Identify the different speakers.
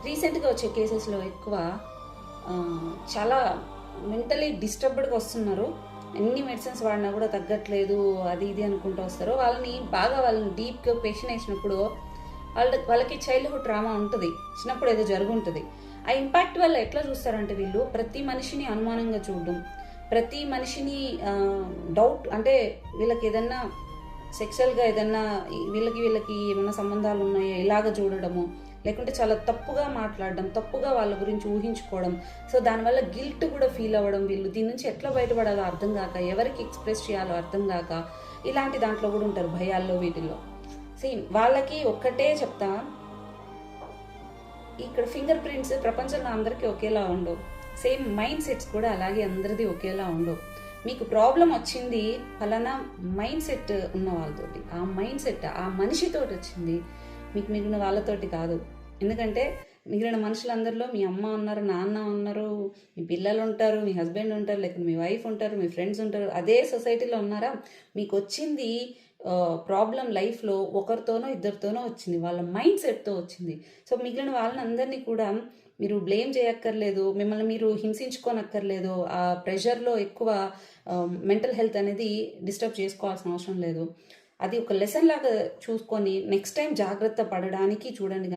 Speaker 1: రీసెంట్గా వచ్చే కేసెస్లో ఎక్కువ చాలా మెంటలీ డిస్టర్బ్డ్గా వస్తున్నారు. ఎన్ని మెడిసిన్స్ వాడినా కూడా తగ్గట్లేదు, అది ఇది అనుకుంటూ వస్తారు. వాళ్ళని డీప్గా పేషెంట్ వేసినప్పుడు వాళ్ళకి చైల్డ్హుడ్ ట్రామా ఉంటుంది, చిన్నప్పుడు ఏదో జరుగుంటుంది. ఆ ఇంపాక్ట్ వల్ల ఎట్లా చూస్తారంటే వీళ్ళు ప్రతి మనిషిని అనుమానంగా చూడడం, ప్రతి మనిషిని డౌట్, అంటే వీళ్ళకి ఏదన్నా సెక్షువల్గా ఏదన్నా వీళ్ళకి ఏమైనా సంబంధాలు ఉన్నాయో ఇలాగ చూడడము, లేకుంటే చాలా తప్పుగా మాట్లాడడం, తప్పుగా వాళ్ళ గురించి ఊహించుకోవడం. సో దానివల్ల గిల్ట్ కూడా ఫీల్ అవ్వడం, వీళ్ళు దీని నుంచి ఎట్లా బయటపడాలో అర్థం కాక, ఎవరికి ఎక్స్ప్రెస్ చేయాలో అర్థం కాక, ఇలాంటి దాంట్లో కూడా ఉంటారు, భయాల్లో వీటిల్లో. సేమ్ వాళ్ళకి ఒక్కటే చెప్తా, ఇక్కడ ఫింగర్ ప్రింట్స్ ప్రపంచంలో అందరికీ ఒకేలా ఉండవు. సేమ్ మైండ్ సెట్స్ కూడా అలాగే అందరిది ఒకేలా ఉండవు. మీకు ప్రాబ్లం వచ్చింది ఫలానా మైండ్ సెట్ ఉన్న వాళ్ళతోటి, ఆ మైండ్ సెట్ ఆ మనిషితోటి వచ్చింది, మీకు మిగిలిన వాళ్ళతోటి కాదు. ఎందుకంటే మిగిలిన మనుషులందరిలో మీ అమ్మ ఉన్నారు, నాన్న ఉన్నారు, మీ పిల్లలు ఉంటారు, మీ హస్బెండ్ ఉంటారు, లేకపోతే మీ వైఫ్ ఉంటారు, మీ ఫ్రెండ్స్ ఉంటారు, అదే సొసైటీలో ఉన్నారా. మీకు వచ్చింది ప్రాబ్లం లైఫ్లో ఒకరితోనో ఇద్దరితోనో వచ్చింది, వాళ్ళ మైండ్ సెట్తో వచ్చింది. సో మిగిలిన వాళ్ళని అందరినీ కూడా మీరు బ్లేమ్ చేయక్కర్లేదు, మిమ్మల్ని మీరు హింసించుకోనక్కర్లేదు, ఆ ప్రెషర్లో ఎక్కువ మెంటల్ హెల్త్ అనేది డిస్టర్బ్ చేసుకోవాల్సిన అవసరం లేదు. అది ఒక లెసన్ లాగా చూసుకొని నెక్స్ట్ టైం జాగ్రత్త పడడానికి చూడండి.